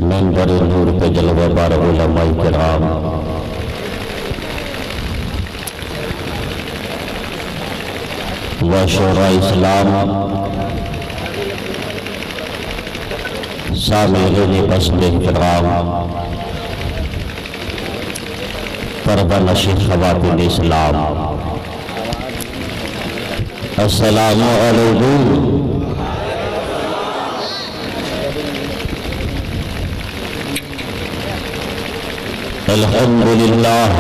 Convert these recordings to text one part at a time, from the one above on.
मंबर नूर पे जलवाबार उलमाए किराम, व शोरा इस्लाम, सामीन बस्ते किराम, पर्दा नशी ख़वातीन इस्लाम, अस्सलामु अलैकुम। अल्हम्दुलिल्लाह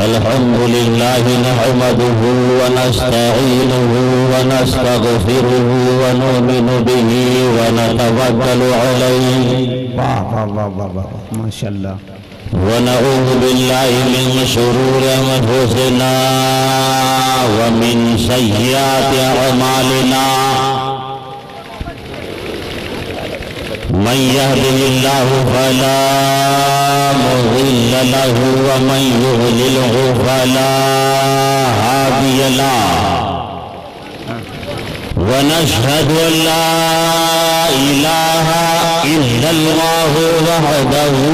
अल्हम्दुलिल्लाहि नहमदुहु व नस्तईनुहु व नस्तगफिरुहु व नुमिनु बिही व नतवक्कलु अलैहि। वाह वाह वाह वाह वाह, माशाअल्लाह। व नऊज़ु बिल्लाहि मिन शुरूरि अंफुसिना व मिन सय्यिआति अअमालिना। मन यहदिहिल्लाहु फला मुज़िल्ल लहु व मन युज़लिलहु फला हादिय लहु। व नशहदु अन ला इलाहा इल्लल्लाहु वहदहु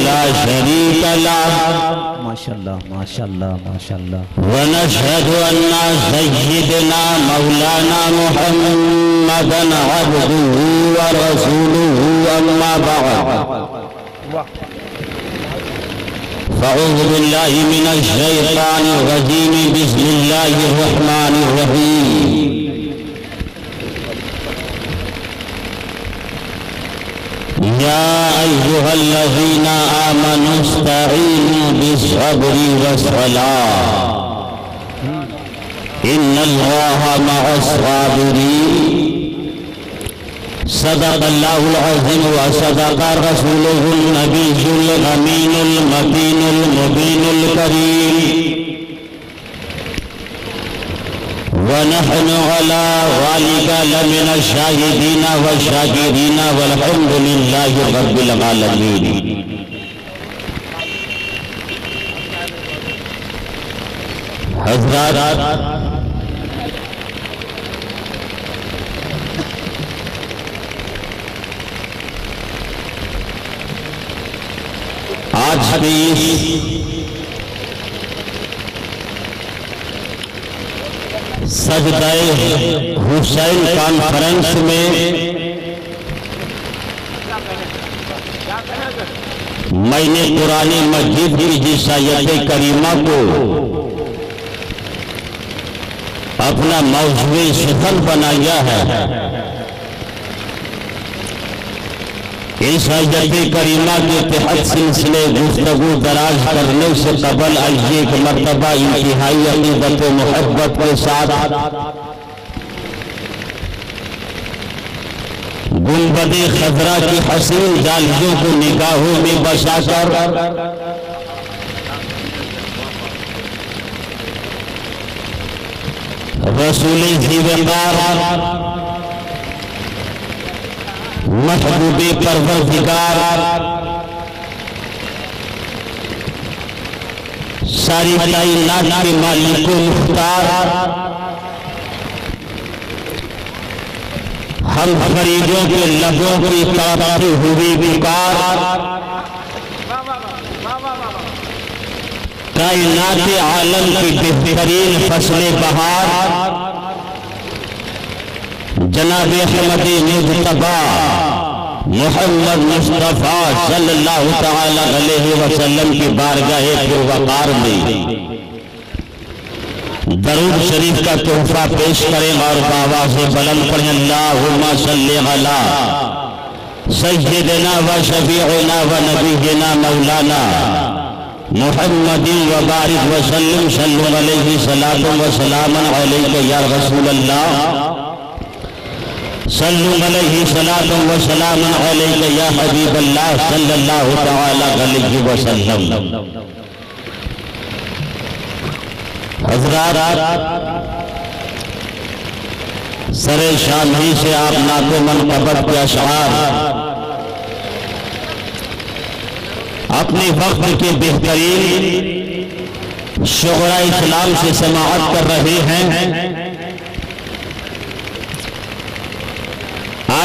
ला शरीक लहु। माशाअल्लाह माशाअल्लाह माशाअल्लाह। व नशहदु अन्ना सय्यिदना मौलाना मुहम्मदन अब्दुहु व रसूलुहु अम्मा बअद। फ़अऊज़ु बिल्लाहि मिनश शैतानिर रजीम, बिस्मिल्लाहिर रहमानिर रहीम। या अय्युहल्लज़ीना आमनु इस्तईनु बिस्सब्रि वस्सलाह, इन्नल्लाहा मअस्साबिरीन। सदक़ल्लाहुल अज़ीम व सदक़ रसूलुहुन नबियुल अमीनुल मकीनुल मुबीनुल करीम। व नहनु अला ज़ालिका लमिन शाहिदीन व शाकिरीन वल्हम्दुलिल्लाहि रब्बिल आलमीन। हज़रात, आज की सजदाए हुसैन कॉन्फ्रेंस में मैंने पुरानी मस्जिद की जिस आयत करीमा को अपना मौज़ूए सफल बनाया है, इस आयत करीमा के तहत सिलसिले गुफ्तगू दराज करने से कबल आइए एक मरतबा इंतहाई अक़ीदत व मोहब्बत के साथ गुंबद-ए खज़रा की हसीन जालियों को निगाहों में बसाकर रसूल ज़ी-वक़ार महबूबे परवरदिगार सारी कायनात के मालिक व मुख्तार, हम फरीदों के लबों की तड़पती हुई पुकार, कायनात आलम की बेहतरीन फसले बहार, जनाब अहमद मुज्तबा मोहम्मद मुस्तफ़ा सल्लल्लाहु तआला अलैहि वसल्लम की बारगाहे पुरवकार में दरूद शरीफ का तोहफा पेश करें और बाबा से बुलंद पढ़ें। अल्लाहुम्मा सल्लि अला सय्यिदना व शफीअना व नबीना मौलाना मुहम्मदिन व बारिक व सल्लिम सल्लु अलैहि सलातु व सलामन अलैका या रसूल अल्लाह, सल्लु अलैहि सलातु व सलामन अलैका या हबीब अल्लाह सल्लल्लाहु तआला अलैहि वसल्लम। हज़रात, सरे शामी से आप नाते मनक़बत के अशआर अपने वक्त के बेहतरीन शुगरा इस्लाम से समाअत कर रहे हैं।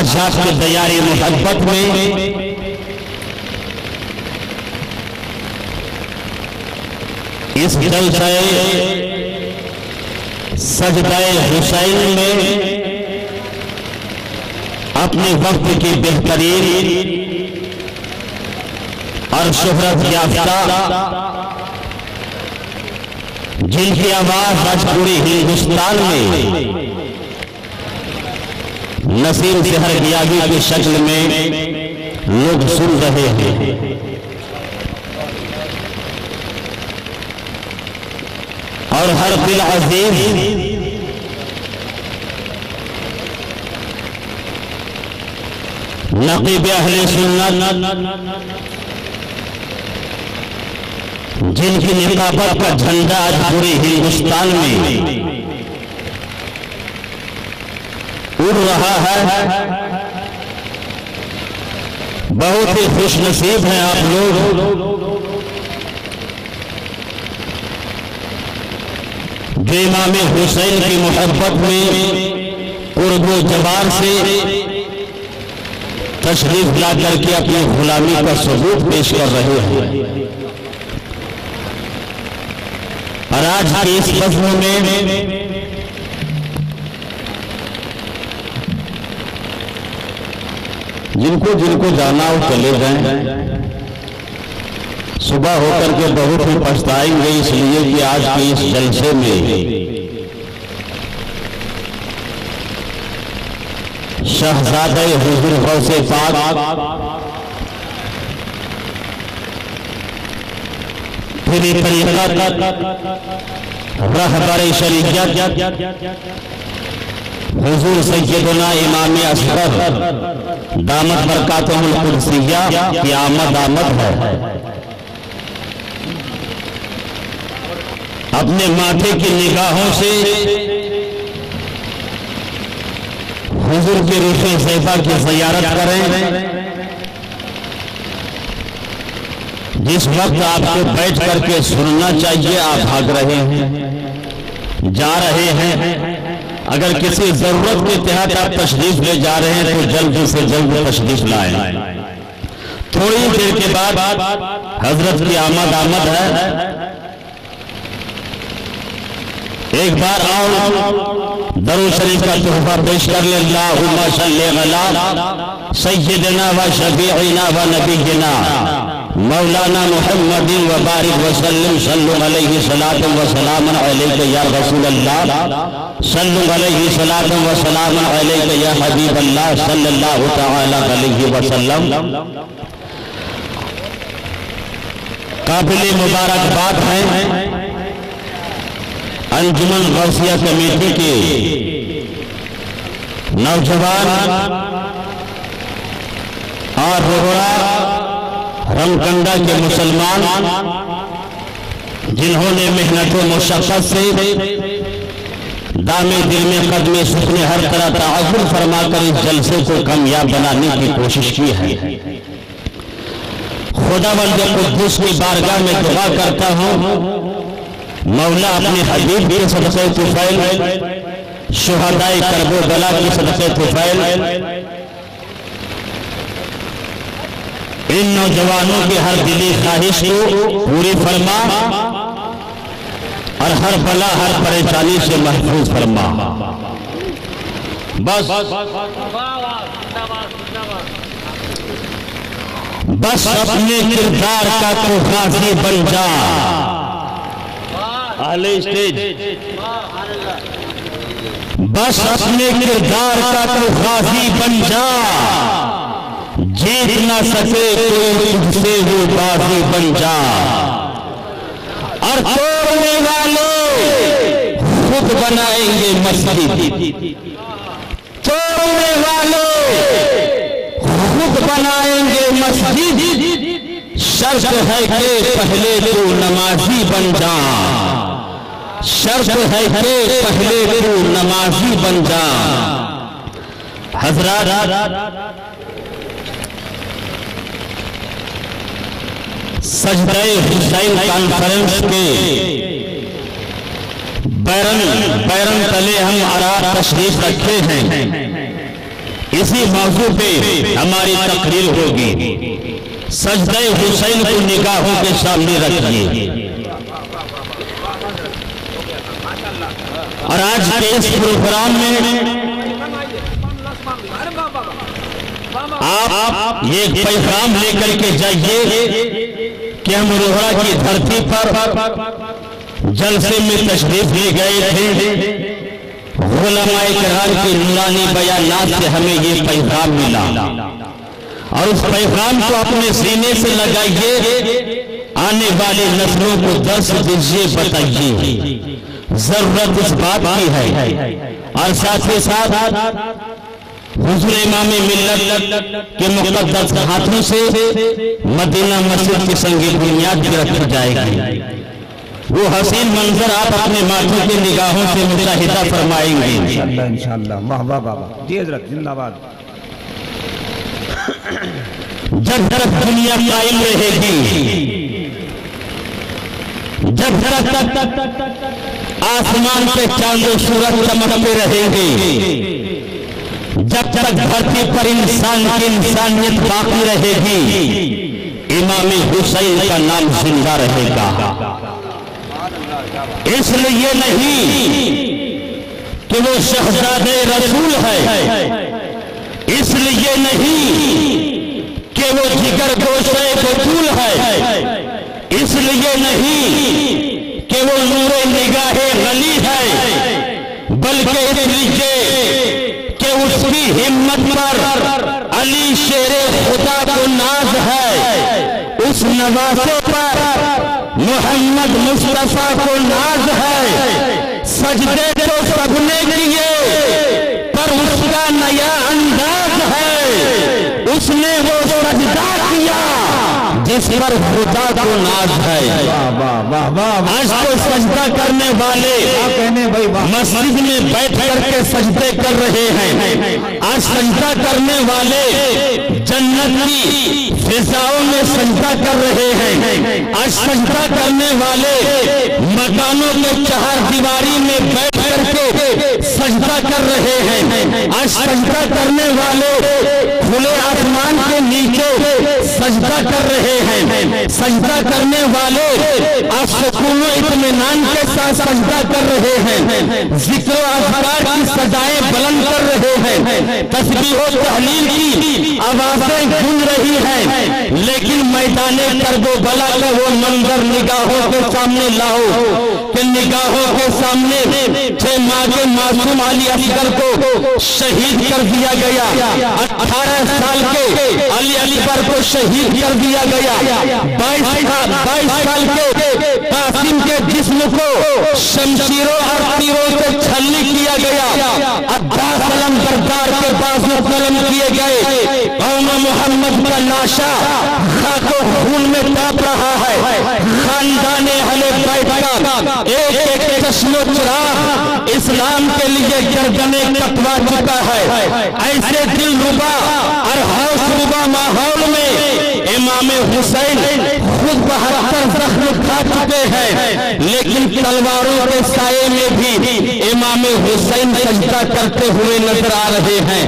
आज आपके दयारी मोहब्बत में इस जलसे सजदाए हुसैन में अपने वक्त की बेहतरीन और शोहरत याफ्ता जिनकी आवाज आज पूरे हिंदुस्तान में नसीम शहर गियागी की शक्ल में लोग सुन रहे हैं। और हर दिल अजीज नकीब अहले सुन्नत जिनकी निकाबत का झंडा आज पूरे हिंदुस्तान में उड़ रहा है, बहुत ही खुशनसीब हैं आप लोग जो इमाम हुसैन की मोहब्बत में कुर्बो जबार से तशरीफ ला करके अपनी गुलामी का सबूत पेश कर रहे हैं। और आज की इस बज़्म में जिनको जिनको जाना हो चले जाएं, सुबह होकर के बहुत ही पछताएंगे, इसलिए कि आज के इस जलसे में शहजादे हुजूर गौसे पाक पूरी तरीक़त रहबर शरीयत हुजूर सैयदना इमाम असगर दामत बरकातुहुल कुद्सिया की आमद है। अपने माथे की निगाहों से हुजूर के रूह ज़ैफ़ा की ज़ियारत करें। जिस वक्त आपको बैठ करके सुनना चाहिए आप भाग रहे हैं, जा रहे हैं। अगर किसी जरूरत के तहत आप तशरीफ ले जा रहे हैं तो जल्द से जल्द तशरीफ लाएं। थोड़ी देर के बाद हजरत की आमद है। एक बार आओ दरूद शरीफ का तोहफा पेश कर ले। अल्लाहुम्मा सल्ली अला सय्यिदना व शफीइना व नबीना मौलाना मुहम्मदिन व बारिक व सल्लिम सल्लु अलैहि सलातु व सलामुन अलैका या रसूल अल्लाह सल्लु अलैहि सलातु व सलामुन अलैका या हबीब अल्लाह सल्लल्लाहु तआला अलैहि व सल्लम। काबिल मुबारकबाद है अंजुमन गौसिया कमेटी के नौजवान और रोहड़ा रमकंडा के मुसलमान जिन्होंने मेहनत व मुशक्कत से दामे दिल में कदमे सुखने हर तरह ताअव्वुल फरमाकर इस जलसे को कामयाब बनाने की कोशिश की है। खुदावंद कुद्दूस की बारगाह में दुआ करता हूँ मौला अपने हबीब के सदक़े तुफ़ैल शुहदाए करबला की सदक़े तुफ़ैल इन नौजवानों की हर दिली ख्वाहिश को पूरी फरमा और हर बला हर परेशानी से महफूज फरमा। बस अपने किरदार का तो गाज़ी बन जा। अहले स्टेज बस अपने किरदार का तो गाज़ी बन जा। जीत ना सके कोई तुझसे वो बाजी बन जा। और तोड़ने वाले खुद बनाएंगे मस्जिद, तोड़ने वाले खुद बनाएंगे मस्जिद। शर्त है कि पहले तू नमाजी बन जा, शर्त है कि पहले तू नमाजी बन जा। हज़रात सजदाए हुसैन कॉन्फ्रेंस के बैरन तले हम आरा तशरीफ रखे हैं। इसी मौजू पे हमारी तकरीर होगी। सजदे हुसैन को निगाहों के सामने रखिए। और आज के इस प्रोग्राम में आप ये पैगाम लेकर के जाइए कि हम रोहड़ा की धरती पर जलसे में तशरीफ ले गए थे। उलमाए किराम की नूरानी बयानात से हमें ये पैगाम मिला और उस पैगाम को अपने सीने से लगाइए। आने वाली नस्लों को दर्श दीजिए, बताइए। जरूरत इस बात की है और साथ ही साथ हुजूर इमाम मिल्लत के मुक़द्दस हाथों से मदीना मस्जिद की संगी बुनियाद रखी जाएगी। वो हसीन मंजर आप अपने माथों की निगाहों से मुशाहिदा फरमाएंगे इंशाअल्लाह इंशाअल्लाह। वाह वाह वाह जी हज़रत जिंदाबाद। जब तक दुनिया कायम रहेगी, जब तक आसमान पे चांद सूरज चमकते रहेंगे, जब तक धरती पर इंसान की इंसानियत बाकी रहेगी, इमाम हुसैन का नाम जिंदा रहेगा। इसलिए नहीं कि वो शहजादे रसूल है, इसलिए नहीं कि वो जिगर गोशे बतूल है, इसलिए नहीं कि वो नूरे निगाहे गली है, बल्कि इसलिए कि उसकी हिम्मत पर अली शेरे खुदा को नाज है, उस नवासे पर मोहम्मद मुस्तफा को नाज है। सजदे तो सबने किए पर उसका नया अंदाज है, उसने वो सजदा किया जिस पर खुदा को नाज है। आज तो सजदा करने वाले मस्जिद में बैठ करके सजदे कर रहे हैं। आज सजदा करने वाले जन्नत की फिजाओं में सजदा कर रहे हैं। आज सजदा करने वाले मकानों के चार दीवारी में बैठ करके सजदा कर रहे हैं। आज सजदा करने वाले खुले आसमान के नीचे सजदा कर रहे हैं। सजदा करने वाले आज सुकून इत्मीनान के साथ सजदा कर रहे हैं। जिक्र अज़कार की सदाएं बुलंद कर रहे हैं। तस्बीह और तहलील की आवाजें गूंज रही हैं। लेकिन मैदाने करबला का वो मंजर निगाहों के सामने लाओ कि निगाहों के सामने 6 माह के मासूम अली असगर को शहीद कर दिया गया। 18 साल के अली अकबर को शहीद कर दिया गया। 22 साल के कासिम के जिस्म को शमशीरों और तीरों से छलनी किया गया। अब्बास अलम बरदार के बाजू कलम किए गए। कौम मोहम्मद का लाशा खाको खून में ताप रहा है। खानदान अहले बैत का एक एक चश्मो चिराग इस्लाम के लिए गर्दने कटवा चुका है। ऐसे दिल रुबा और हौस रुबा माहौल में इमाम हुसैन खुद 72 जख्म खा चुके हैं, लेकिन तलवारों के साये में भी इमाम हुसैन सजदा करते हुए नजर आ रहे हैं।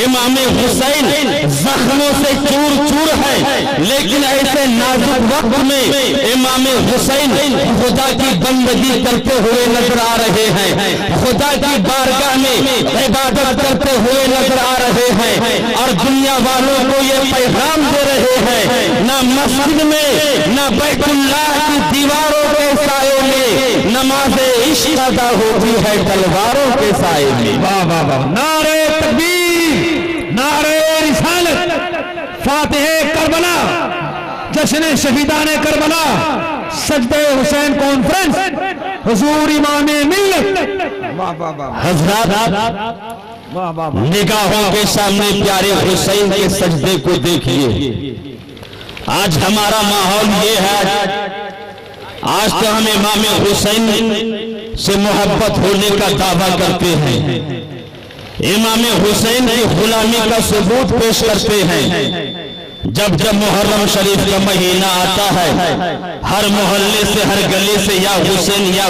इमाम हुसैन जख्मों से चूर चूर है, लेकिन ऐसे नाजुक वक्त में इमाम हुसैन खुदा की बंदगी करते हुए नजर आ रहे हैं। खुदा की बारगाह में इबादत करते हुए नजर आ रहे हैं और दुनिया वालों को ये पैगाम दे रहे हैं, ना मस्जिद में ना बैतुल्लाह की दीवारों के साये में नमाज इश्क अदा होती है तलवारों के साये में। वाह वाह वाह। नारे तकबीर, नारे रिसालत, फातिहे करबला, जश्न शहीदाने करबला, सजदे हुसैन कॉन्फ्रेंस, हुजूर इमाम मिल्लत। वाह वाह वाह। हज़रात वाह वाह। निगाहों के सामने प्यारे हुसैन के सजदे को देखिए। आज हमारा माहौल ये है, आज तो हम इमाम हुसैन से मोहब्बत होने का दावा करते हैं, इमाम हुसैन की गुलामी का सबूत पेश करते हैं, जब जब मुहर्रम शरीफ का महीना आता है, हर मोहल्ले से, हर गली से या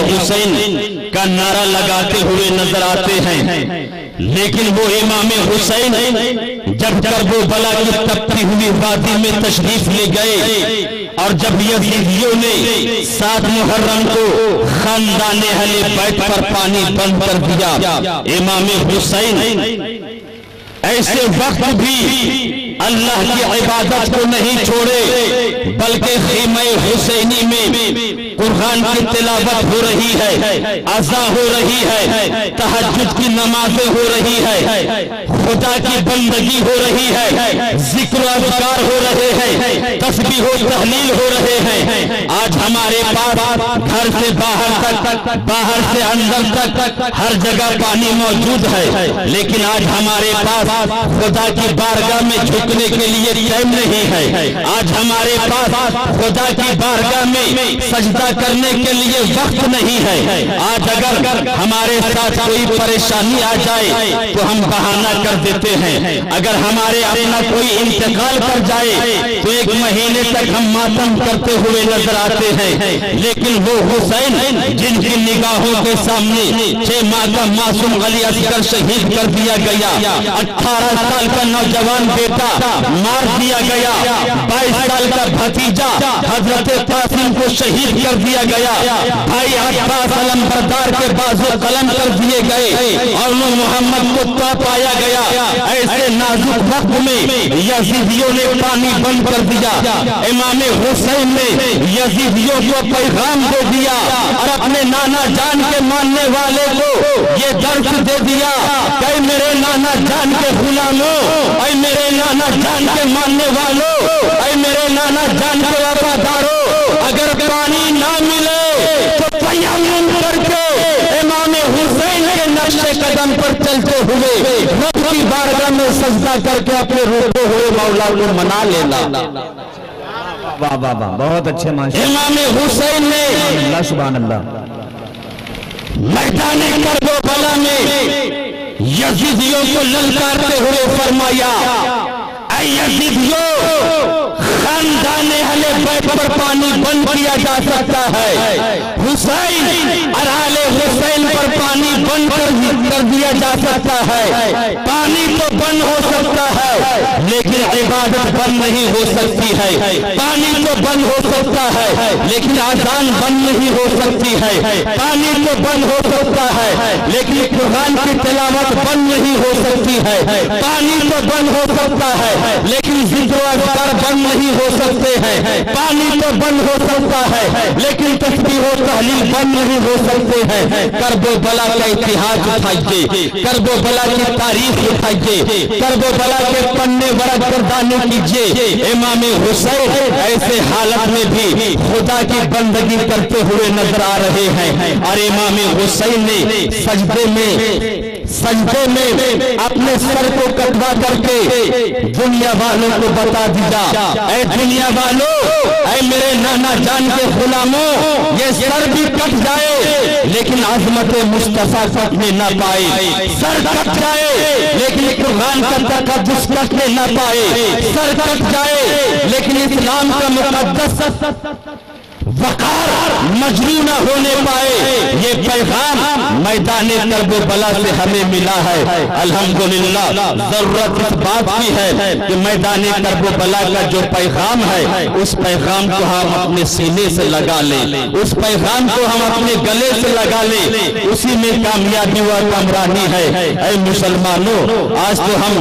हुसैन का नारा लगाते हुए नजर आते हैं। लेकिन वो इमाम हुसैन जब करबला की तपती हुई वादी में तशरीफ ले गए और जब यजीदियों ने 7 मुहर्रम को खानदाने अहले बैत पर पानी बंद कर दिया, इमाम हुसैन ऐसे वक्त भी अल्लाह की इबादत को नहीं छोड़े, बल्कि खीमे हुसैनी में कुरान की तिलावत हो रही है, अज़ा हो रही है, तहज्जुद की नमाजें हो रही है, खुदा की बंदगी हो रही है, जिक्र अज़कार हो रहे हैं, तस्बीह व तहलील हो रहे हैं। आज हमारे पास घर से बाहर तक, बाहर से अंदर तक हर जगह पानी मौजूद है, लेकिन आज हमारे पास खुदा की बारगाह में झुकने के लिए टाइम नहीं है। आज हमारे पास खुदा की बारगाह में सजदा करने के लिए वक्त नहीं है। आज अगर हमारे साथ कोई परेशानी आ जाए तो हम बहाना कर देते हैं। अगर हमारे अपना कोई इंतकाल कर जाए तो 1 महीने तक हम मातम करते हुए नजर आते हैं। लेकिन वो हुसैन जिनकी निगाहों के सामने 6 माह का मासूम अली असगर शहीद कर दिया गया, 18 साल का नौजवान बेटा मार दिया गया, 22 साल का भतीजा हजरत कासिम को शहीद कर दिया गया, भाई अब्बास अलमबरदार के बाजू कलम कर दिए गए और वो मोहम्मद को ता पाया गया। ऐसे नाजुक वक्त में यजीदियों ने पानी बंद कर दिया। इमाम हुसैन ने यजीदियों को पैगाम दे दिया और अपने नाना जान के मानने वाले को ये दर्द दे दिया कि मेरे नाना जान के गुलामों, ऐ मेरे नाना जान के मानने वालों, ऐ मेरे नाना जान के वफादारों, अगर पानी ना मिले तो तयम्मुम करके इमाम हुसैन के नक्शे कदम पर चलते हुए रब की बारगाह में सजदा करके अपने रोते हुए मौला को मना लेना। वाह वाह वाह, बहुत अच्छे माशाअल्लाह। इमाम हुसैन ने अल्लाह सुभान अल्लाह मैदान करबला में यजीदियों को ललकारते हुए फरमाया, ऐ यजीदियों, खानदाने अहले बैत पर पानी बंद किया जा सकता है, हुसैन और आले हुसैन पर पानी बंद कर दिया जा सकता है। पानी तो बंद हो सकता है लेकिन इबादत बंद नहीं हो सकती है। पानी तो बंद हो सकता है लेकिन आजान बंद नहीं हो सकती है। पानी तो बंद हो सकता है लेकिन कुरान की तिलावत बंद नहीं हो सकती है। पानी तो बंद हो सकता है लेकिन जिक्र अज़कार बंद नहीं हो सकते हैं। पानी तो बंद हो सकता है लेकिन तस्बीह व तहलील बंद नहीं हो सकते हैं। करबला का इतिहास उठाइए, करबला की तारीफ उठाइए, करबला के पन्ने बरद गर्दानी कीजिए। इमाम हुसैन ऐसे हालत में भी खुदा की बंदगी करते हुए नजर आ रहे हैं और इमाम हुसैन ने सजदे में अपने सर को कटवा करके दुनिया वालों को बता दिया, ऐ दुनिया वालों, ऐ मेरे नाना जान के गुलामों, ये सर भी कट जाए लेकिन अजमत मुस्तफा कटने न पाए। सर कट जाए लेकिन कुरान का तकद्दुस कटने न पाए। सर कट जाए लेकिन इस्लाम का मुकद्दस वकार मजरू न होने पाए। ये पैगाम मैदान करबला से हमें मिला है। अल्हम्दुलिल्लाह, जरूरत इस बात की है कि मैदान करबला का जो पैगाम है उस पैगाम को हम अपने सीने से लगा लें, उस पैगाम को हम अपने गले से लगा लें। उसी में कामयाबी व कामरानी है। ऐ मुसलमानों, आज तो हम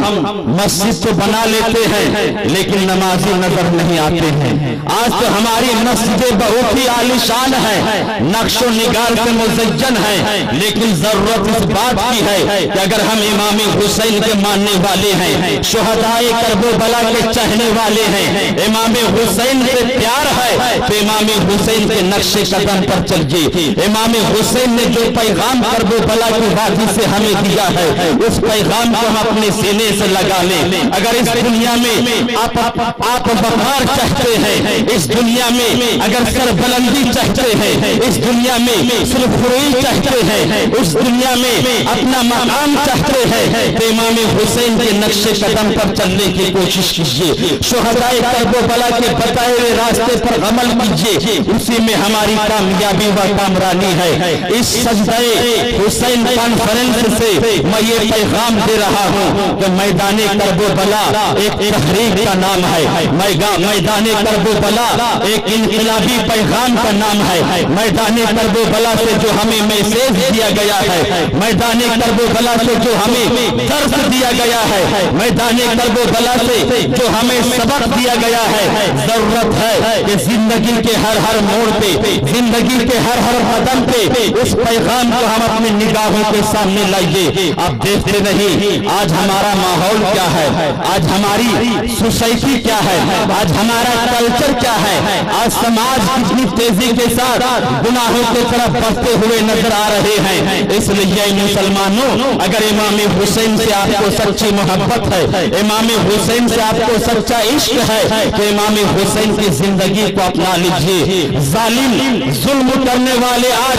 मस्जिद तो बना लेते हैं लेकिन नमाजी नजर नहीं आते हैं। आज तो हमारी मस्जिदें बहुत ही आलीशान है, नक्शो निगार से मुज़य्यन है, लेकिन जरूरत इस बात की है कि अगर हम इमाम हुसैन के मानने वाले हैं, शुहदाए करबला के चाहने वाले हैं, इमाम हुसैन से प्यार है तो इमाम हुसैन के नक्शे कदम पर चलिए। इमाम हुसैन ने जो पैगाम करबला की वादी से हमें दिया है उस पैगाम को हम अपने सीने से लगा लें। अगर इस दुनिया में आप बहार चाहते हैं, इस दुनिया में अगर सरबुलंदी चाहते हैं, इस दुनिया में सुरखुरी चाहते हैं, उस दुनिया में अपना मकाम चाहते हैं, तो इमाम हुसैन के नक्शे कदम पर चलने की कोशिश कीजिए, शुहदाए करबला के बताए हुए रास्ते पर अमल कीजिए, उसी में हमारी कामयाबी व कामरानी है। इस सजदाए हुसैन कॉन्फ्रेंस से मैं ये पैगाम दे रहा हूँ कि मैदाने करबला एक तहरीक का नाम है, मैदाने करबला एक इनकलाबी पैगाम का नाम है। मैदाने करबला से जो हमें मैसेज दिया गया है, मैदाने करबला से जो हमें दर्स दिया गया है, मैदाने करबला से जो हमें सबक दिया गया है, जरूरत है कि जिंदगी के हर हर मोड़ पे, जिंदगी के हर हर कदम पे उस पैगाम को हम अपनी निगाहों के सामने लाइए। आप देखते नहीं आज हमारा माहौल क्या है, आज हमारी सोसाइटी क्या है, आज हमारा कल्चर क्या है, आज समाज कितनी तेजी के साथ गुनाहों की तरफ बढ़ते हुए नजर आ रहे हैं। इसलिए मुसलमानों, अगर इमाम हुसैन से आपको सच्ची मोहब्बत है, इमाम हुसैन से आपको सच्चा इश्क है, तो इमाम हुसैन की जिंदगी को अपना लीजिए। जालिम जुल्म करने वाले आज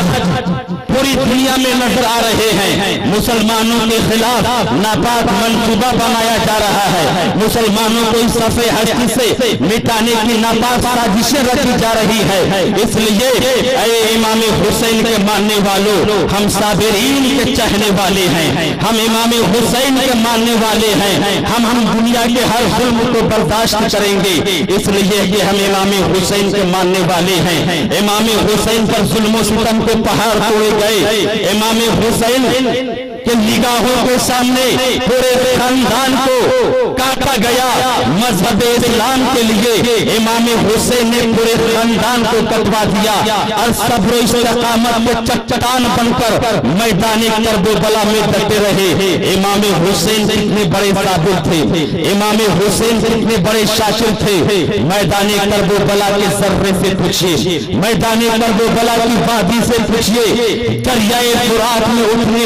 पूरी दुनिया में नजर आ रहे हैं, मुसलमानों के खिलाफ नापाक मंसूबा बनाया जा रहा है, मुसलमानों को इस सफ़े हस्ती से मिटाने की नापाक साजिशें रची जा रही है। इसलिए ऐ इमाम हुसैन के मानने वालों, हम साबिरीन के चाहने वाले हैं, हम इमाम हुसैन के मानने वाले हैं, हम दुनिया के हर जुल्म को बर्दाश्त करेंगे, इसलिए कि हम इमाम हुसैन के मानने वाले हैं। इमाम हुसैन पर जुल्म सितम के पहाड़ तोड़े गए, इमाम हुसैन के निगाहों के सामने पूरे खानदान को काटा गया। मजहब इस्लाम के लिए इमाम हुसैन ने पूरे खानदान को कटवा दिया और सब्र इस्तिकामत के चट्टान बनकर मैदानी करबला में डटे रहे। इमाम हुसैन कितने बड़े साबिर थे, इमाम हुसैन कितने बड़े शासिर थे। मैदानी करबला के सर्रे से पूछिए, मैदानी करबला की वादी से पूछिए, दरियाए फुरात में उठने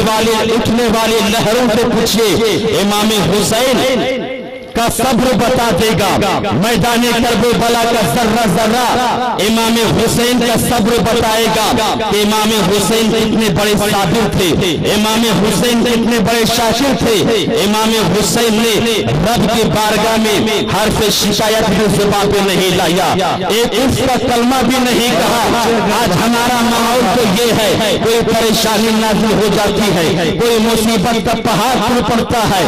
वाले लहरों से पूछिए, इमाम हुसैन का सब्र बता देगा। मैदाने करबला का जर्रा जर्रा इमाम हुसैन का सब्र बताएगा कि इमाम हुसैन कितने बड़े साबिर थे, इमाम हुसैन कितने बड़े शासिर थे। इमाम हुसैन ने रब की बारगाह में हर्फ शिकायत भी जुबान पे नहीं लाया, एक उसका कलमा भी नहीं कहा। आज हमारा माहौल तो ये है, कोई परेशानी नाज़िल हो जाती है, कोई मुसीबत का पहाड़ टूट पड़ता है,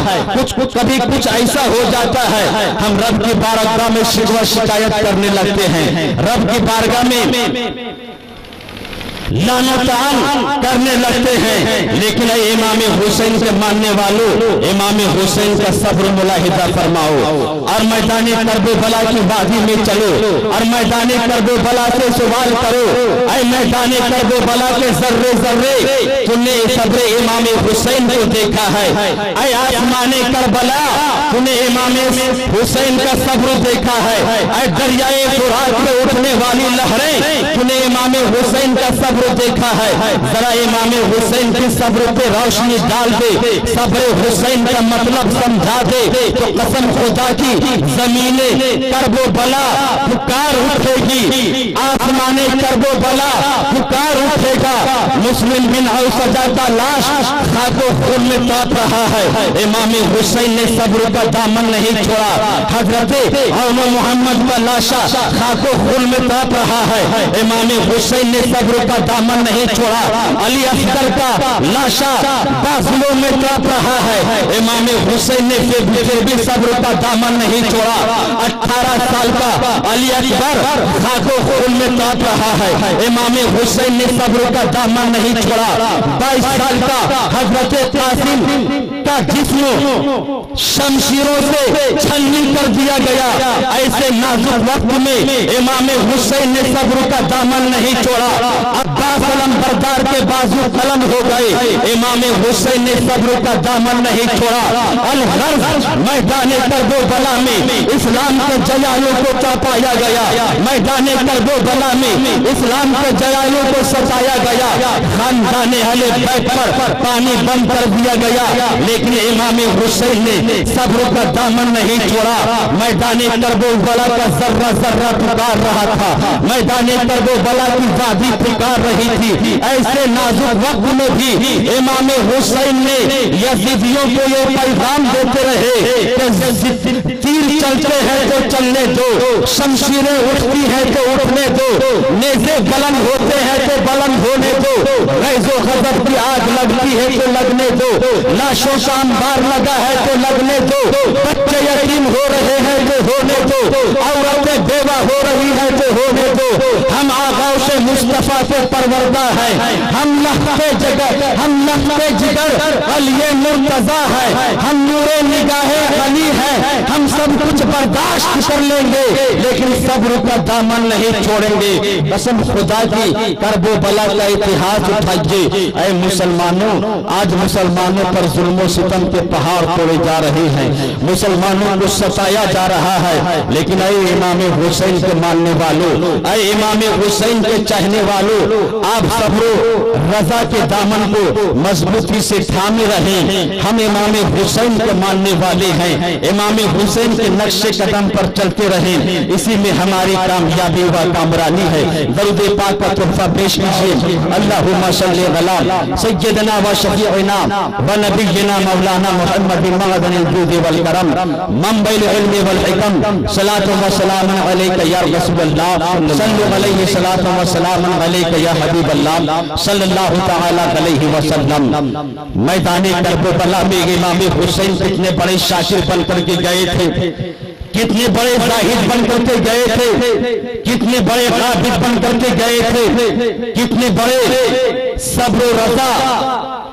कभी कुछ ऐसा हो जाता है, हम रब की बारगाह में शिकवा शिकायत करने लगते हैं, रब की बारगाह में लानतान करने लगते हैं। लेकिन इमाम हुसैन के मानने वालों, इमाम हुसैन का सब्र मुलाहिजा फरमाओ और मैदानी करबला की वादी में चलो और मैदानी करबला से सवाल करो, ऐ मैदानी करबला के जर्रे जर्रे तूने सब्र इमाम हुसैन को देखा है, ऐ आसमाने करबला तूने इमाम हुसैन का सब्र देखा है, ऐ दरियाए फुरात में उठने वाली लहरें तूने इमाम हुसैन का सब्र देखा है। जरा इमाम हुसैन की सब्र पे रोशनी डाल दे, सब्र हुसैन का मतलब समझा दे, तो कसम खुदा की जमीने करबला पुकार उठेगी, आसमाने करबला पुकार उठेगा। मुस्लिम बिन औसजा का लाश खाको खून में ताप रहा है, इमाम हुसैन ने सब्र का दामन नहीं छोड़ा। हजरत मोहम्मद का लाशा खाको खून में ताप रहा है, इमाम हुसैन ने सब्र का दामन नहीं छोड़ा। अली असगर का लाशा बाजुओं में कांप रहा है, इमाम हुसैन ने फिर भी सब्र का दामन नहीं छोड़ा। 18 साल का अली अकबर खाको खून में कांप रहा है, इमाम हुसैन ने सब्र का दामन नहीं छोड़ा। 22 साल का हजरत कासिम का जिस्म शमशीरों से छलनी कर दिया गया। ऐसे नाजुक वक्त में इमाम हुसैन ने सब्र का दामन नहीं छोड़ा। अब्बास अलमबरदार के बाजू कलम हो गए, इमाम हुसैन ने सब्र का दामन नहीं छोड़ा। अल-गर्ज मैदाने करबला में इस्लाम के जयालों को चौपाया गया, मैदाने करबला में इस्लाम के जयालों को सताया गया। खानदाने अहले बैत पर पानी बंद कर दिया गया, लेकिन लेकिन इमाम हुसैन ने सब्र का दामन नहीं छोड़ा। मैदान करबला का जर्रा जर्रा पुकार रहा था, मैदान करबला की वादी पुकार रही थी। ऐसे नाजुक वक्त में भी इमाम हुसैन ने यजीदियों को ये पैगाम देते रहे कि तीर चलते हैं तो चलने दो, शमशीरें उठती हैं तो उठने दो, नेज़े बुलंद होते हैं तो बुलंद होने दो, गैज़ो ग़ज़ब की आग लगती है तो लगने दो, लाशों का अंबार लगा है तो लगने दो, बच्चे यतीम हो रहे हैं तो होने दो, औरतें बेवा हो रही है तो होने दो। हम आगाओं से मुस्तफा के परवरदा है, हम लहते जिगर अलिए मुर्तजा है, हम नूरे निगाहे अली है, हम सब कुछ बर्दाश्त कर लेंगे लेकिन सब्र का दामन नहीं छोड़ेंगे। कसम खुदा की करबला का इतिहास उठाइए। ऐ मुसलमानों, आज मुसलमानों पर जुल्म सितम के पहाड़ तोड़े जा रहे हैं, मुसलमानों को सताया जा रहा है। लेकिन ऐ इमाम हुसैन के मानने वालों, ऐ इमाम हुसैन के चाहने वालों, आप सब्र रजा के दामन को मजबूती से थामे रहे। हम इमाम हुसैन के मानने वाले हैं, इमाम हुसैन के नक्शे कदम पर चलते रहे, इसी में हमारी कामयाबी व कामरानी है। दरूद पाक का तोहफा पेश कीजिए। अल्लाहुम्मा सल्ली अला सय्यदना व शफीअना व नबिय्यना मौलाना मुहम्मद बिन मअदनिल जूद वल करम मंबइल इल्म वल हिकम सलातु व सलामुन अलैका या रसूलल्लाह सल्लल्लाहु अलैहि सलातु व सलामुन अलैका या हबीबल्लाह सल्लल्लाहु तआला अलैहि वसल्लम। मैदान करबला में इमाम हुसैन कितने बड़े शाकिर बन करके गए थे, कितने बड़े जाहिद बन करके गए थे, कितने बड़े आबिद बन करके गए थे, कितने बड़े सब्र रजा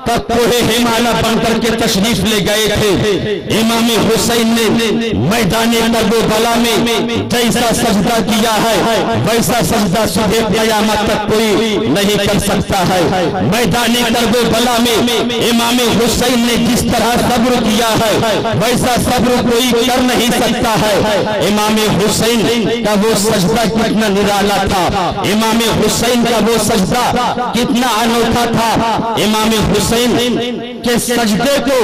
का कोहे हिमालय बन करके तशरीफ ले गए थे। इमाम हुसैन ने मैदान करबला में जैसा सजदा किया है वैसा सजदा सुबह क़यामत तक कोई नहीं कर सकता है। मैदान करबला में इमाम हुसैन ने जिस तरह सब्र किया है वैसा सब्र कोई कर नहीं सकता है। इमाम हुसैन का वो सजदा कितना निराला था, इमाम हुसैन का वो सजदा कितना अनोखा था। इमाम हुसैन के सजदे को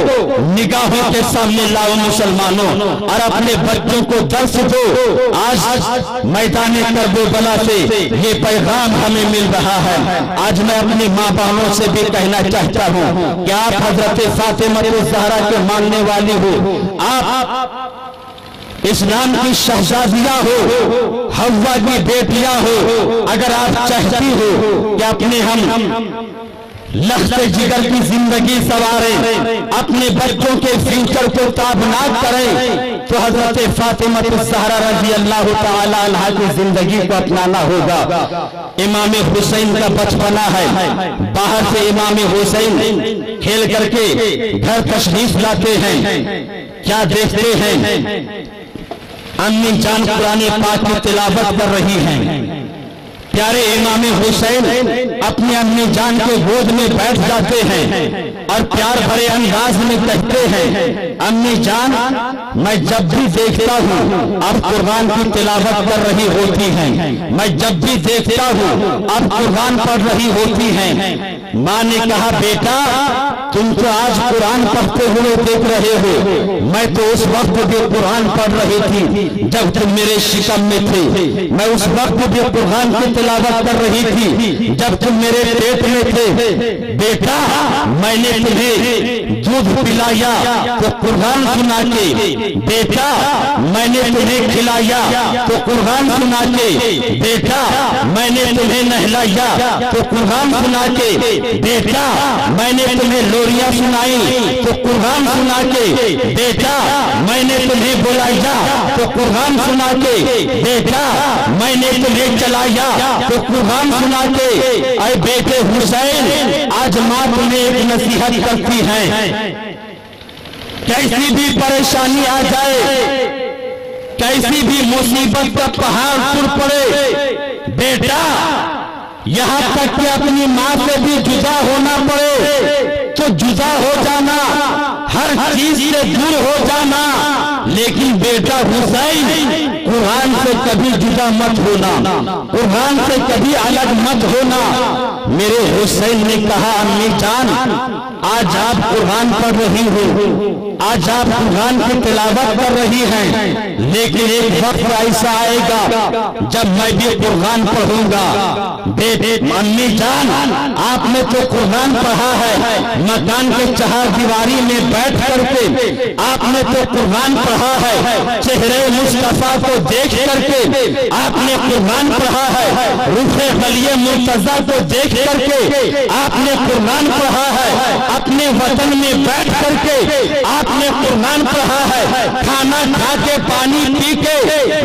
निगाहों के सामने लाओ मुसलमानों, और अपने बच्चों को दर्श दो। आज मैदान करबला से ये पैगाम हमें मिल रहा है। आज मैं अपनी माँ बहनों से भी कहना चाहता हूँ कि आप हजरत फातिमा ज़हरा के मानने वाली हो, आप इस्लाम की शहजादियां हो, हव्वा की बेटियां हो। अगर आप चाहती हो कि अपने हम लख्ते जिगर की जिंदगी सवारें, अपने बच्चों के फ्यूचर को ताबनाक करें, तो हजरत फातिमा ज़हरा रज़ी अल्लाह तआला अन्हा की जिंदगी को अपनाना होगा। इमाम हुसैन का बचपना है, बाहर से इमाम हुसैन खेल करके घर तशरीफ लाते हैं, क्या देखते हैं? अम्मी जान कुरान पाक की तिलावत कर रही हैं। प्यारे इमाम हुसैन अपनी अम्मी जान के गोद में बैठ जाते हैं और प्यार भरे अंदाज में कहते हैं, अम्मी जान मैं जब भी देखता हूँ अब कुरान की तिलावत कर रही होती हैं, मैं जब भी देखता हूँ अब कुरान पढ़ रही होती हैं। माँ ने कहा, बेटा तुम तो आज कुरान पढ़ते हुए देख रहे हो, मैं तो उस वक्त भी कुरान पढ़ रही थी जब तुम मेरे शिकम में थे, मैं उस वक्त भी कुरान की तिलावत कर रही थी जब तुम मेरे पेट में थे। बेटा मैंने तुम्हें दूध पिलाया तो कुरान सुना के, बेटा मैंने तुम्हें खिलाया तो कुरान सुना के, बेटा मैंने तुम्हें नहलाया तो कुरान सुना के, बेटा मैंने तुम्हें लोरियां सुनाई तो कुरान सुना के, बेटा मैंने तुम्हें बुलाया तो कुरान सुना के, बेटा मैंने तुम्हें चलाया तो कुरान सुना के। ऐ बेटे हुसैन, आज माँ तुम्हें एक नसीहत करती है, कैसी भी परेशानी आ जाए, कैसी भी मुसीबत का पहाड़ टूट पड़े, बेटा यहाँ तक कि अपनी माँ से भी जुदा होना पड़े तो जुदा हो जाना, हर चीज से दूर हो जाना, लेकिन बेटा हुसैन कुरान से कभी जुदा मत होना, कुरान से कभी अलग मत होना। मेरे हुसैन ने कहा, अम्मी जान आज आप कुरान पढ़ रही हो, आज आप कुरान की तिलावत कर रही हैं, लेकिन एक वक्त ऐसा आएगा जब मैं भी कुरान पढ़ूंगा। अम्मी जान आपने तो कुरान पढ़ा है मकान के चहारदीवारी में बैठ करके, आपने तो कुरान पढ़ा है चेहरे मुस्तफा को देख करके, आपने कुरान पढ़ा है रुखे गलिए मुर्तजा को देख करके, आपने कुरान पढ़ा है अपने वतन में बैठ करके, आपने कुरान पढ़ा है खाना खा के पानी पी के।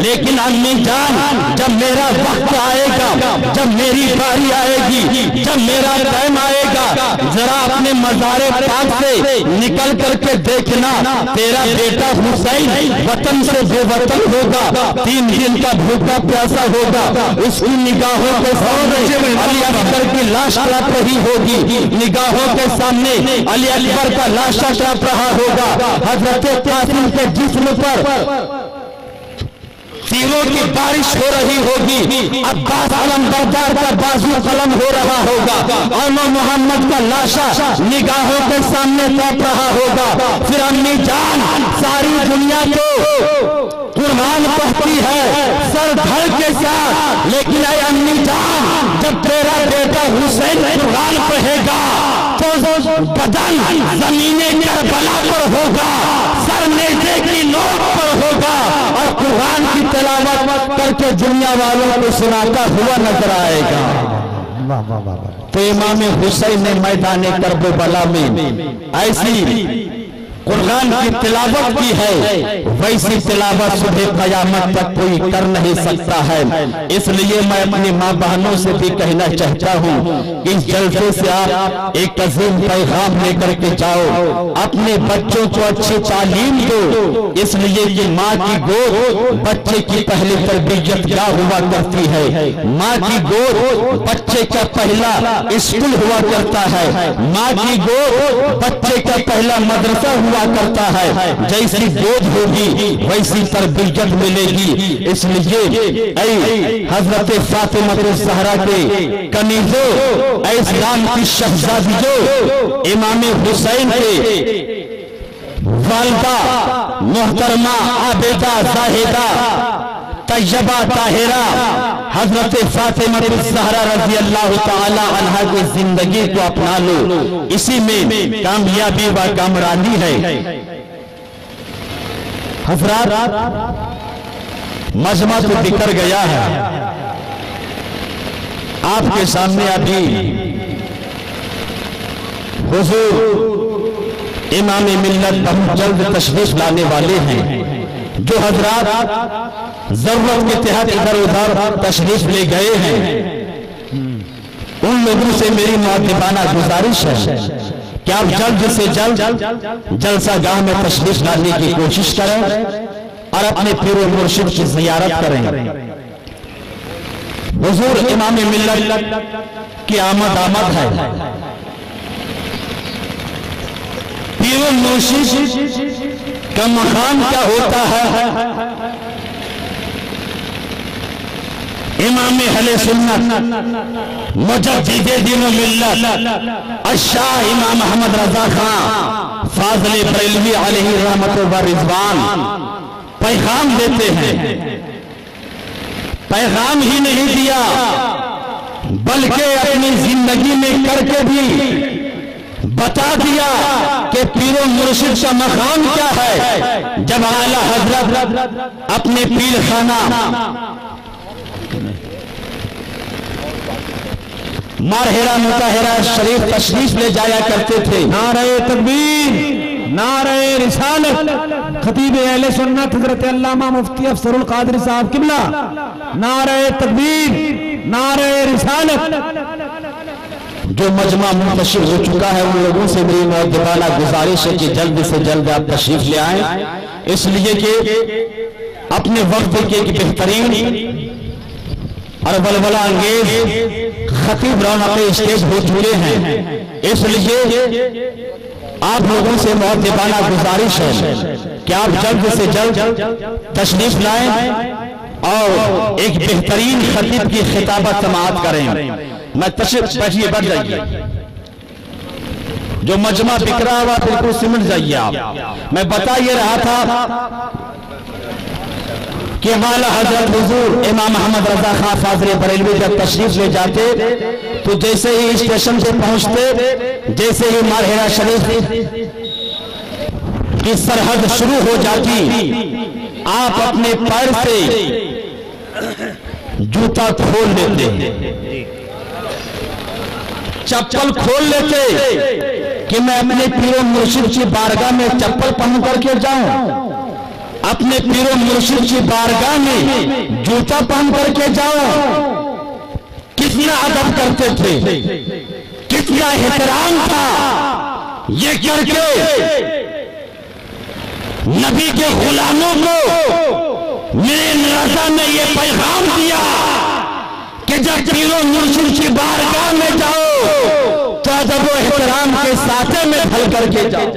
लेकिन अम्मी जान जब मेरा वक्त आएगा, जब मेरी बारी आएगी, जब मेरा टाइम आएगा, जरा अपने मज़ारे पाक से निकल करके देखना, तेरा बेटा हुसैन वतन से बेवतन होगा, 3 दिन का भूखा प्यासा होगा, उसकी निगाहों के सामने अली अकबर की लाश तड़प रही होगी, निगाहों के सामने अली अकबर का लाशा तड़प रहा होगा, हजरत कासिम के जिस्म पर तीरों की बारिश हो रही होगी, अब्बास अलमबरदार का बाजू कलम हो रहा होगा, और मोहम्मद का लाशा निगाहों के सामने तड़प रहा होगा। फिर अम्मी जान सारी दुनिया को कुरान पढ़ती है सर धड़ के साथ, लेकिन ऐ अम्मी जान जब तेरा बेटा हुसैन कुरान पढ़ेगा तो बदन जमीने करबला पर होगा, सर नेज़े की नोक पर होगा, और कुरान की तिलावत करके दुनिया वालों को सुनाता हुआ नजर आएगा। तो इमाम हुसैन ने मैदान करबला में ऐसी कुरान की तिलावत की है, वैसी तिलावत सुबह कयामत तक कोई कर नहीं सकता है। इसलिए मैं अपनी माँ बहनों से भी कहना चाहता हूँ कि इस जलसे से आप एक अजीम पैगाम लेकर के जाओ, अपने बच्चों को अच्छी तालीम दो, इसलिए कि माँ की गोद बच्चे की पहली तरबियत क्या हुआ करती है, माँ की गोद बच्चे का पहला स्कूल हुआ करता है, माँ की गोद बच्चे का पहला मदरसा हुआ करता है। जैसी गोद होगी वैसी तरबियत मिलेगी। इसलिए हजरत फातिमा ज़हरा के कनीज़ो, इस्लाम की शहज़ादियों, इमाम हुसैन के वालिदा मोहतरमा आबिदा ज़ाहिदा तैयबा ताहिरा हजरत फातिमा ज़हरा रज़ी अल्लाह ताला अन्हा की जिंदगी को अपना लो, इसी में कामयाबी व कामरानी है। हज़रात मजमा तो बिखर गया है, आपके सामने अभी हुजूर इमाम मिल्लत बहुत जल्द तशरीफ लाने वाले हैं। जो हजरात जरूरत के तहत इधर उधर तशरीफ ले गए हैं, उन लोगों से मेरी मुअद्दिबाना गुजारिश है कि आप जल्द से जल्द जलसा गाह में तशरीफ लाने की कोशिश करें और अपने पीर व मुर्शिद की ज़ियारत करें। हुजूर इमाम मिल्लत की आमद है, पीर व मुर्शिद का मकाम क्या होता है। इमाम अहले सुन्नत मुजद्दिदे दीन व मिल्लत अशाह इमाम अहमद रजा खां फाज़िल बरेलवी अलैहि रहमत व रिज़वान पैगाम देते हैं। पैगाम ही नहीं दिया बल्कि अपनी जिंदगी में करके भी बता दिया कि पीरो मुर्शिद का मकाम क्या है। जब आला हजरत अपने पीर खाना मारहेरा मुताहिरा शरीफ तशरीफ ले जाया करते थे, नारे तकबीर, नारे रिसालत, खतीब अहले सुन्नत हज़रत अल्लामा मुफ्ती अफसरुल कादरी साहब किबला, नारे तकबीर, नारे रिसालत। जो मजमा मुंतशिर हो चुका है उन लोगों से मेरी मुअद्दिबाना गुजारिश है कि जल्द से जल्द आप तशरीफ ले आए, इसलिए कि अपने वक्त के एक बेहतरीन और बलबला अंगेज खतीब रौनक़ स्टेज हो चुके हैं। इसलिए आप लोगों से मुअद्दिबाना गुजारिश है कि आप जल्द से जल्द तशरीफ लाएं और एक बेहतरीन खतीब की खिताबत समाअत करें। मैं तशरीफ बैठिए, बढ़ जाइए, जो मजमा बिखरा हुआ बिल्कुल सिमट जाइए आप। मैं बता ये रहा था कि माला हजरत हुजूर इमाम अहमद रजा खां फाजरे बरेलवी जब तशरीफ ले जाते तो जैसे ही स्टेशन पे पहुंचते, जैसे ही मारहेरा शरीफ की सरहद शुरू हो जाती, आप अपने पैर से जूता खोल लेते, चप्पल खोल लेते कि मैं अपने पीरो मुर्शिद की बारगाह में चप्पल पहन करके जाऊं, अपने पीरो मुर्शिद की बारगाह में जूता पहन करके जाऊं। कितना अदब करते थे, कितना एहतराम था, ये करके नबी के गुलामों को मेरे रज़ा ने ये पैगाम दिया कि जब पीरो मुर्शिद की बारगाह में जाओ तो अदब व एहतराम के साथे में ढल करके जाओ।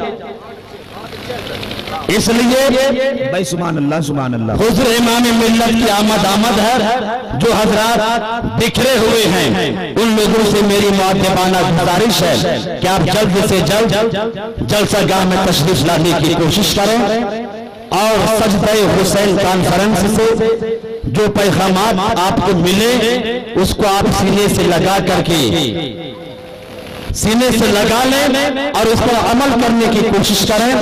इसलिए भाई सुभान अल्लाह, सुभान अल्लाह। हुजूर इमाम मिल्लत की आमद है। जो हजरात बिखरे हुए हैं उन लोगों से मेरी मुअद्दबाना गुजारिश है कि आप जल्द से जल्द जलसागाह में तशरीफ लाने की कोशिश करें और सजदे हुसैन कॉन्फ्रेंस से जो पैगामात आपको मिले उसको आप सीने से लगा करके सीने से लगा लें और उस पर अमल करने की कोशिश करें।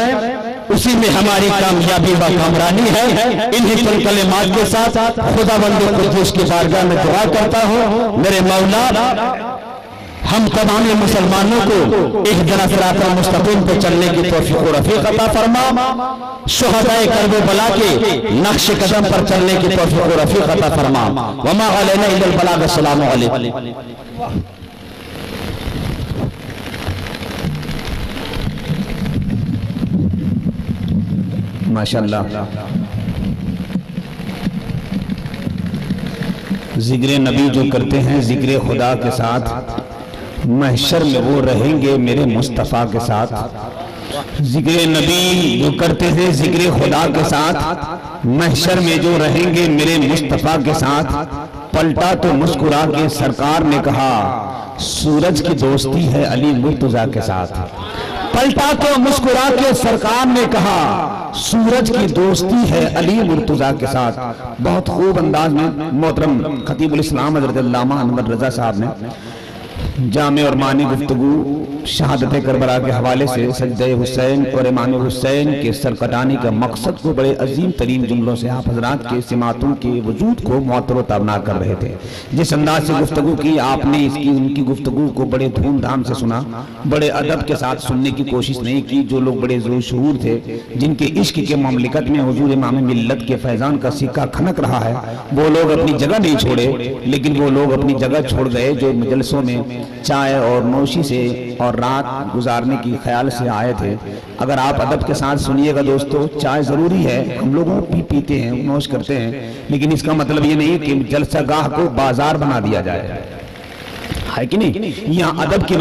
उसी में हमारी कामयाबी व कामरानी है। इन्हीं कलिमात के साथ खुदावंद कुद्दूस की बारगाह में दुआ करता हूँ, मेरे मौला हम तमाम मुसलमानों को एक जना सिरात मुस्तकीम पे चलने की तौफीक व रफीक अता फरमा, शुहदाए कर्बला के नक्श कदम पर चलने की तौफीक व रफीक अता फरमा। वमा अलैना इल्लल बलाग। अस्सलामु अलैकुम। माशाअल्लाह। जिक्र नबी जो करते हैं जिक्र खुदा के साथ, महशर में वो रहेंगे मेरे मुस्तफ़ा के साथ। जिक्र नबी जो करते थे जिक्र खुदा के साथ, महशर में जो रहेंगे मेरे मुस्तफ़ा के साथ। पलटा तो मुस्कुरा के सरकार ने कहा सूरज की दोस्ती है अली मुर्तजा के साथ। पलटा तो मुस्कुरा के सरकार ने कहा सूरज की दोस्ती है अली मुर्तजा के साथ। बहुत खूब अंदाज में मोहतरम खतीबुल इस्लाम हज़रत अल्लामा अनवर रजा साहब ने जामे और मानी गुफ्तगू शहादत करबला के हवाले से सजदे हुसैन और इमाम हुसैन के सर कटाने का मकसद को बड़े अजीम तरीन जुमलों से आप हजरात के सिमातों के वजूद को मुअत्तर तबना कर रहे थे। जिस अंदाज से गुफ्तगू की आपने इसकी उनकी गुफ्तगू को बड़े धूमधाम से सुना, बड़े अदब के साथ सुनने की कोशिश नहीं की। जो लोग बड़े जोशूर थे, जिनके इश्क के ममलिकत में हुजूर इमाम मिल्लत के फैजान का सिक्का खनक रहा है, वो लोग अपनी जगह नहीं छोड़े, लेकिन वो लोग अपनी जगह छोड़ गए जो मजलिसों में चाय और नौशी से और रात गुजारने की ख्याल से आए थे। अगर आप अदब के साथ सुनिएगा दोस्तों, चाय जरूरी है, हम लोगों पीते हैं, नौश करते हैं, लेकिन इसका मतलब ये नहीं कि जलसागाह को बाजार बना दिया जाए, है कि नहीं। यहाँ अदब की